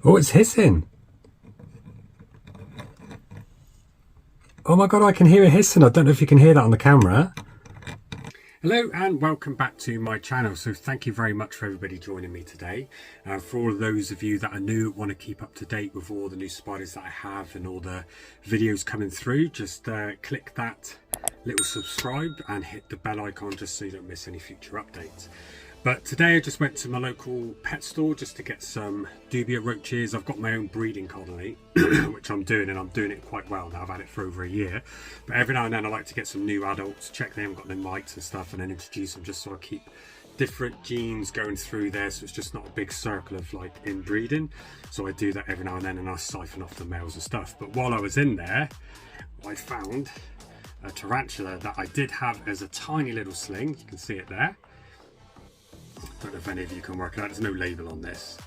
Oh, it's hissing. Oh my god, I can hear it hissing. I don't know if you can hear that on the camera. Hello and welcome back to my channel. So thank you very much for everybody joining me today. For all of those of you that are new, want to keep up to date with all the new spiders that I have and all the videos coming through, just click that little subscribe and hit the bell icon just so you don't miss any future updates. But today I just went to my local pet store just to get some dubia roaches. I've got my own breeding colony, which I'm doing, and I'm doing it quite well now. I've had it for over a year. But every now and then I like to get some new adults, check they haven't got no mites and stuff, and then introduce them just so I keep different genes going through there, so it's just not a big circle of like inbreeding. So I do that every now and then, and I siphon off the males and stuff. But while I was in there, I found a tarantula that I did have as a tiny little sling. You can see it there. I don't know if any of you can work it out, there's no label on this,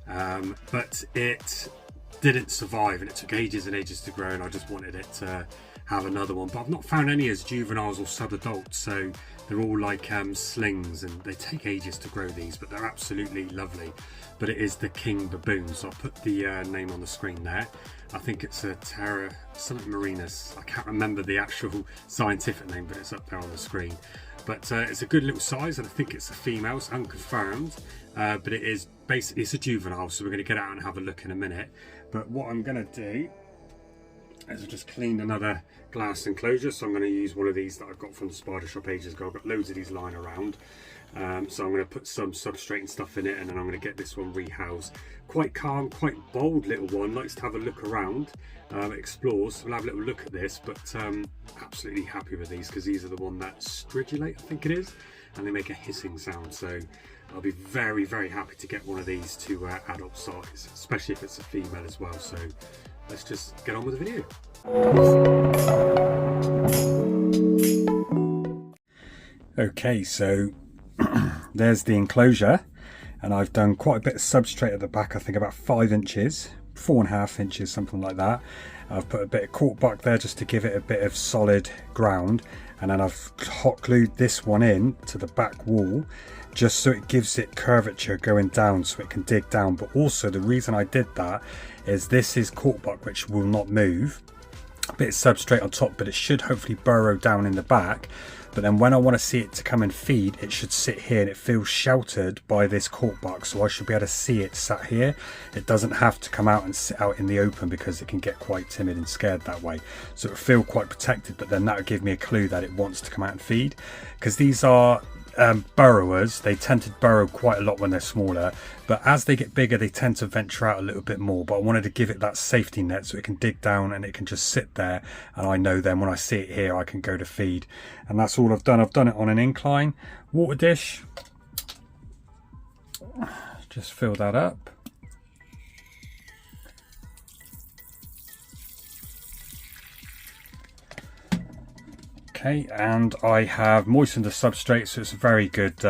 but it didn't survive and it took ages and ages to grow, and I just wanted it to have another one. But I've not found any as juveniles or sub-adults, so they're all like slings, and they take ages to grow these, but they're absolutely lovely. But it is the king baboon, so I'll put the name on the screen there. I think it's a something marinus. I can't remember the actual scientific name, but it's up there on the screen. But it's a good little size, and I think it's a female. It's unconfirmed, but it is basically, it's a juvenile, so we're going to get out and have a look in a minute. But what I'm going to do is I've just cleaned another glass enclosure, so I'm going to use one of these that I've got from the spider shop ages ago. I've got loads of these lying around, so I'm going to put some substrate and stuff in it, and then I'm going to get this one rehoused. Quite calm, quite bold little one, likes to have a look around, explores. We'll have a little look at this, but absolutely happy with these, because these are the one that stridulate, I think it is, and they make a hissing sound. So I'll be very, very happy to get one of these to adult size, especially if it's a female as well. So let's just get on with the video. Okay, so there's the enclosure, and I've done quite a bit of substrate at the back. I think about 5 inches, 4.5 inches, something like that. I've put a bit of cork bark there just to give it a bit of solid ground, and then I've hot glued this one in to the back wall just so it gives it curvature going down, so it can dig down. But also the reason I did that is this is cork bark which will not move, a bit of substrate on top, but it should hopefully burrow down in the back. But then when I want to see it to come and feed, it should sit here, and it feels sheltered by this cork bark, so I should be able to see it sat here. It doesn't have to come out and sit out in the open, because it can get quite timid and scared that way. So it'll feel quite protected, but then that would give me a clue that it wants to come out and feed. Because these are burrowers, they tend to burrow quite a lot when they're smaller, but as they get bigger they tend to venture out a little bit more. But I wanted to give it that safety net so it can dig down and it can just sit there, and I know then when I see it here I can go to feed. And that's all I've done. I've done it on an incline water dish. Just fill that up. Okay, and I have moistened the substrate, so it's a very good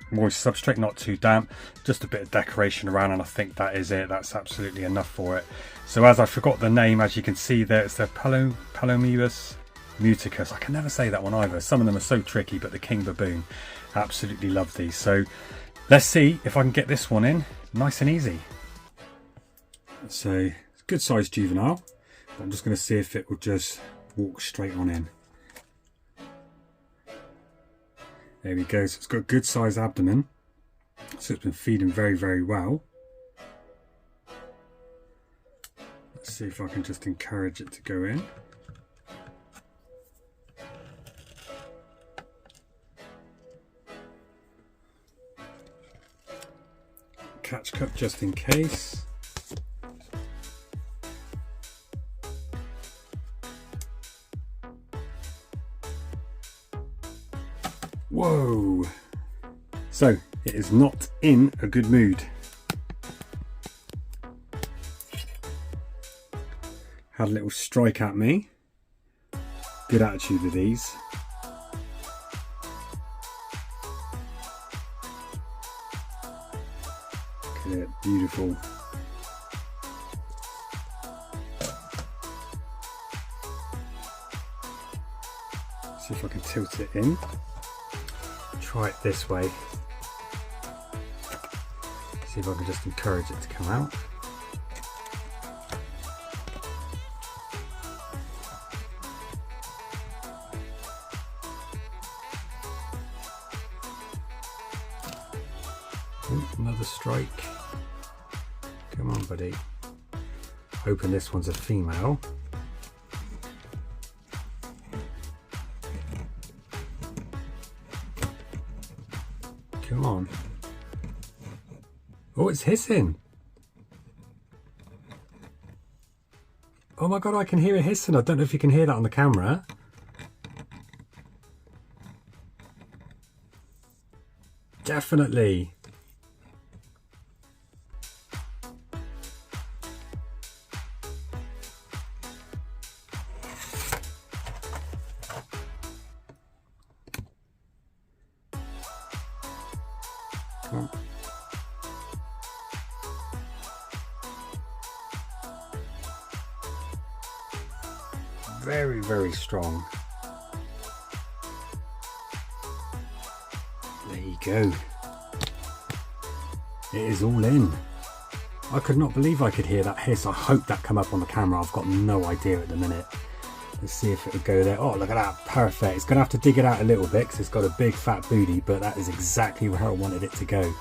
moist substrate, not too damp, just a bit of decoration around, and I think that is it. That's absolutely enough for it. So as I forgot the name, as you can see there, it's the Pelinobius Muticus. I can never say that one either. Some of them are so tricky, but the king baboon, absolutely love these. So let's see if I can get this one in nice and easy. So it's a good sized juvenile, but I'm just going to see if it will just walk straight on in. There we go. So it's got a good sized abdomen, so it's been feeding very, very well. Let's see if I can just encourage it to go in. Catch cup just in case. Whoa! So it is not in a good mood. Had a little strike at me. Good attitude with these. Look at it, beautiful. See if I can tilt it in. Try it this way. See if I can just encourage it to come out. strike. Come on, buddy. Hoping this one's a female. Come on. Oh, it's hissing. Oh my god, I can hear it hissing. I don't know if you can hear that on the camera. Definitely. Come on. Very, very strong. There you go. It is all in. I could not believe I could hear that hiss. I hope that come up on the camera. I've got no idea at the minute. Let's see if it would go there. Oh, look at that. Perfect. It's going to have to dig it out a little bit because it's got a big fat booty, but that is exactly where I wanted it to go.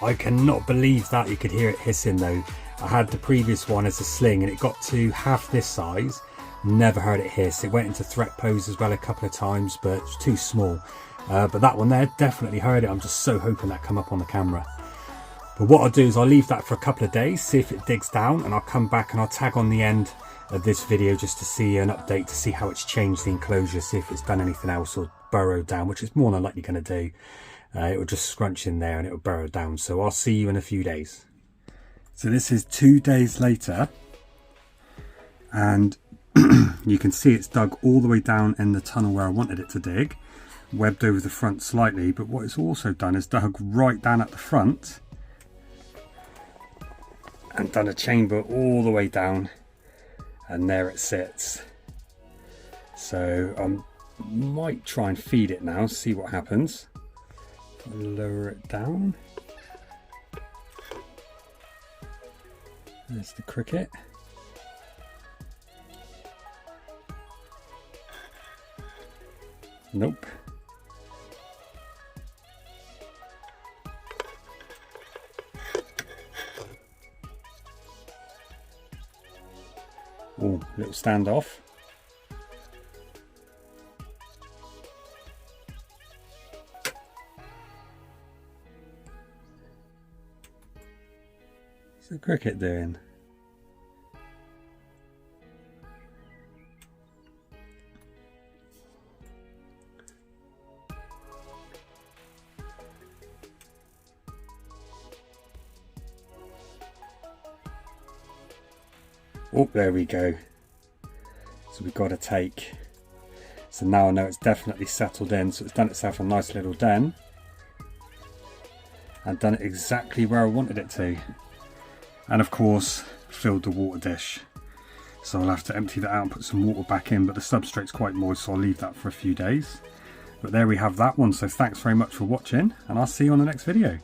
I cannot believe that you could hear it hissing though. I had the previous one as a sling and it got to half this size. Never heard it hiss. It went into threat pose as well a couple of times, but it's too small. But that one there, definitely heard it. I'm just so hoping that come up on the camera. But what I'll do is I'll leave that for a couple of days, see if it digs down, and I'll come back and I'll tag on the end of this video just to see an update, to see how it's changed the enclosure, see if it's done anything else or burrowed down, which it's more than likely going to do. It will just scrunch in there and it will burrow down. So I'll see you in a few days. So this is 2 days later, and you can see it's dug all the way down in the tunnel where I wanted it to dig, webbed over the front slightly, but what it's also done is dug right down at the front and done a chamber all the way down, and there it sits. So I might try and feed it now, see what happens. Lower it down. There's the cricket. Nope. Oh, little standoff. What's the cricket doing? Oh, there we go. So we've got to take. So now I know it's definitely settled in. So it's done itself a nice little den. And done it exactly where I wanted it to. And of course, filled the water dish. So I'll have to empty that out and put some water back in. But the substrate's quite moist, so I'll leave that for a few days. But there we have that one. So thanks very much for watching. And I'll see you on the next video.